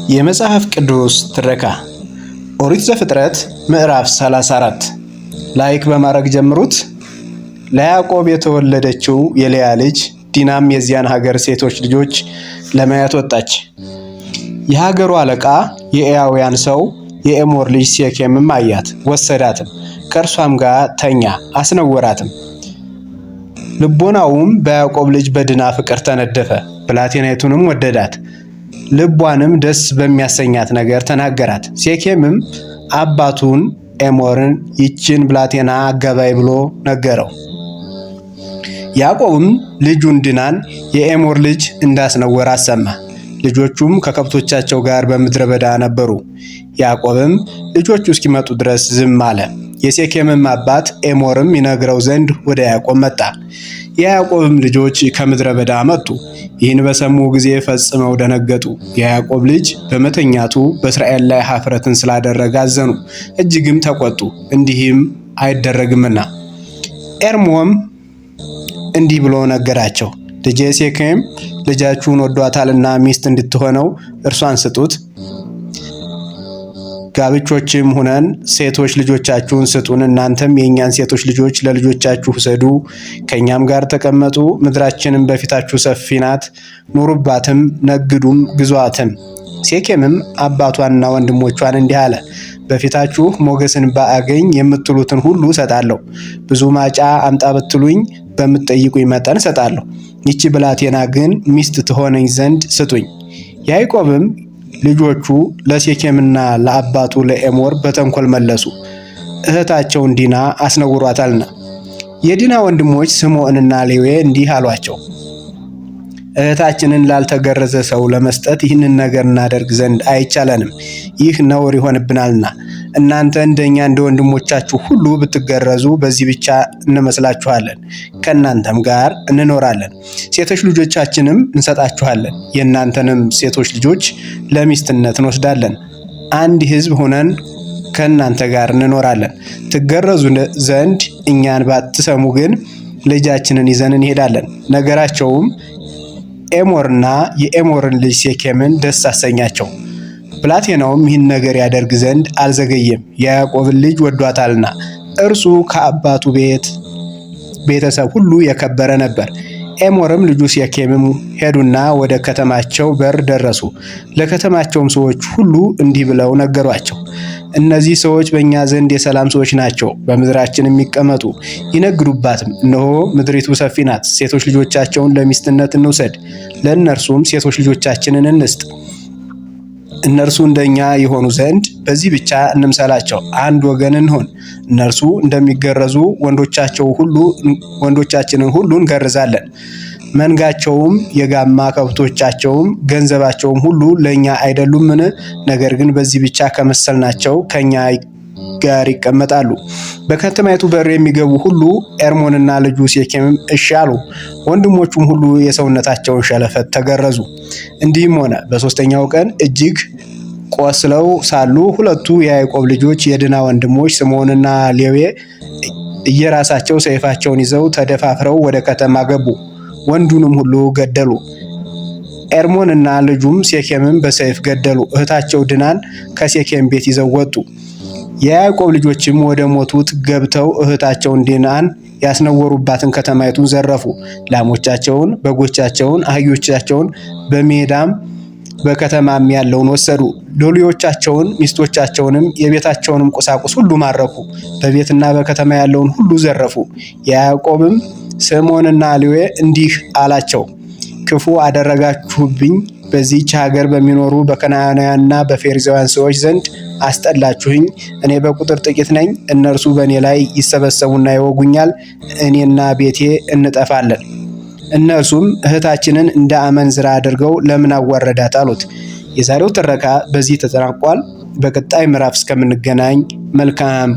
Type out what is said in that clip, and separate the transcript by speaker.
Speaker 1: የመጽሐፍ ቅዱስ ትረካ ኦሪት ዘፍጥረት ምዕራፍ 34 ላይክ በማድረግ ጀምሩት። ለያዕቆብ የተወለደችው የልያ ልጅ ዲናም የዚያን ሀገር ሴቶች ልጆች ለማየት ወጣች። የሀገሩ አለቃ የኤያውያን ሰው የኤሞር ልጅ ሴኬምም አያት፣ ወሰዳትም፣ ከእርሷም ጋር ተኛ፣ አስነወራትም። ልቦናውም በያዕቆብ ልጅ በድና ፍቅር ተነደፈ፣ ብላቴናይቱንም ወደዳት፣ ልቧንም ደስ በሚያሰኛት ነገር ተናገራት። ሴኬምም አባቱን ኤሞርን ይችን ብላቴና አጋባይ ብሎ ነገረው። ያዕቆብም ልጁን ድናን የኤሞር ልጅ እንዳስነወረ አሰማ። ልጆቹም ከከብቶቻቸው ጋር በምድረ በዳ ነበሩ። ያዕቆብም ልጆቹ እስኪመጡ ድረስ ዝም አለ። የሴኬምም አባት ኤሞርም ይነግረው ዘንድ ወደ ያዕቆብ መጣ። የያዕቆብም ልጆች ከምድረ በዳ መጡ። ይህን በሰሙ ጊዜ ፈጽመው ደነገጡ። የያዕቆብ ልጅ በመተኛቱ በእስራኤል ላይ ኀፍረትን ስላደረገ አዘኑ፣ እጅግም ተቆጡ፣ እንዲህም አይደረግምና። ኤርሞም እንዲህ ብሎ ነገራቸው፣ ልጄ ሴኬም ልጃችሁን ወዷታልና ሚስት እንድትሆነው እርሷን ስጡት። ጋብቾችም ሁነን ሴቶች ልጆቻችሁን ስጡን። እናንተም የእኛን ሴቶች ልጆች ለልጆቻችሁ ውሰዱ፣ ከእኛም ጋር ተቀመጡ። ምድራችንም በፊታችሁ ሰፊ ናት፣ ኑሩባትም፣ ነግዱም፣ ግዟትም። ሴኬምም አባቷንና ወንድሞቿን እንዲህ አለ፣ በፊታችሁ ሞገስን ባገኝ የምትሉትን ሁሉ እሰጣለሁ። ብዙ ማጫ አምጣ ብትሉኝ በምትጠይቁኝ መጠን እሰጣለሁ። ይቺ ብላቴና ግን ሚስት ትሆነኝ ዘንድ ስጡኝ። ያዕቆብም ልጆቹ ለሴኬምና ለአባቱ ለኤሞር በተንኮል መለሱ፣ እህታቸውን ዲና አስነውሯታልና። የዲና ወንድሞች ስምዖንና ሌዊ እንዲህ አሏቸው፣ እህታችንን ላልተገረዘ ሰው ለመስጠት ይህንን ነገር እናደርግ ዘንድ አይቻለንም፣ ይህ ነውር ይሆንብናልና። እናንተ እንደኛ እንደ ወንድሞቻችሁ ሁሉ ብትገረዙ በዚህ ብቻ እንመስላችኋለን፣ ከእናንተም ጋር እንኖራለን፣ ሴቶች ልጆቻችንም እንሰጣችኋለን፣ የእናንተንም ሴቶች ልጆች ለሚስትነት እንወስዳለን። አንድ ሕዝብ ሆነን ከእናንተ ጋር እንኖራለን። ትገረዙ ዘንድ እኛን ባትሰሙ ግን ልጃችንን ይዘን እንሄዳለን። ነገራቸውም ኤሞርና የኤሞርን ልጅ ሴኬምን ደስ አሰኛቸው። ብላቴናውም ይህን ነገር ያደርግ ዘንድ አልዘገየም፣ የያዕቆብን ልጅ ወዷታልና፣ እርሱ ከአባቱ ቤተሰብ ሁሉ የከበረ ነበር። ኤሞርም ልጁ ሴኬምም ሄዱና ወደ ከተማቸው በር ደረሱ። ለከተማቸውም ሰዎች ሁሉ እንዲህ ብለው ነገሯቸው፣ እነዚህ ሰዎች በእኛ ዘንድ የሰላም ሰዎች ናቸው። በምድራችን የሚቀመጡ ይነግዱባትም። እነሆ ምድሪቱ ሰፊ ናት። ሴቶች ልጆቻቸውን ለሚስትነት እንውሰድ፣ ለእነርሱም ሴቶች ልጆቻችንን እንስጥ። እነርሱ እንደኛ የሆኑ ዘንድ በዚህ ብቻ እንምሰላቸው፣ አንድ ወገን እንሆን። እነርሱ እንደሚገረዙ ወንዶቻችንን ሁሉ እንገርዛለን። መንጋቸውም የጋማ ከብቶቻቸውም ገንዘባቸውም ሁሉ ለእኛ አይደሉምን? ነገር ግን በዚህ ብቻ ከመሰልናቸው ከእኛ ጋር ይቀመጣሉ። በከተማይቱ በር የሚገቡ ሁሉ ኤርሞንና ልጁ ሴኬምም እሺ አሉ። ወንድሞቹም ሁሉ የሰውነታቸውን ሸለፈት ተገረዙ። እንዲህም ሆነ፣ በሦስተኛው ቀን እጅግ ቆስለው ሳሉ ሁለቱ የያዕቆብ ልጆች የድና ወንድሞች ስምዖንና ሌዊ እየራሳቸው ሰይፋቸውን ይዘው ተደፋፍረው ወደ ከተማ ገቡ፣ ወንዱንም ሁሉ ገደሉ። ኤርሞንና ልጁም ሴኬምም በሰይፍ ገደሉ። እህታቸው ድናን ከሴኬም ቤት ይዘው ወጡ። የያዕቆብ ልጆችም ወደ ሞቱት ገብተው እህታቸውን ዲናን ያስነወሩባትን ከተማይቱን ዘረፉ። ላሞቻቸውን፣ በጎቻቸውን፣ አህዮቻቸውን፣ በሜዳም በከተማም ያለውን ወሰዱ። ሎሌዎቻቸውን፣ ሚስቶቻቸውንም የቤታቸውንም ቁሳቁስ ሁሉ ማረኩ። በቤትና በከተማ ያለውን ሁሉ ዘረፉ። ያዕቆብም ስምዖንና ሌዊ እንዲህ አላቸው፣ ክፉ አደረጋችሁብኝ። በዚህች ሀገር በሚኖሩ በከነዓናውያንና በፌርዛውያን ሰዎች ዘንድ አስጠላችሁኝ። እኔ በቁጥር ጥቂት ነኝ፣ እነርሱ በእኔ ላይ ይሰበሰቡና ይወጉኛል፣ እኔና ቤቴ እንጠፋለን። እነርሱም እህታችንን እንደ አመንዝራ አድርገው ለምን አዋረዳት አሉት። የዛሬው ትረካ በዚህ ተጠናቋል። በቀጣይ ምዕራፍ እስከምንገናኝ መልካም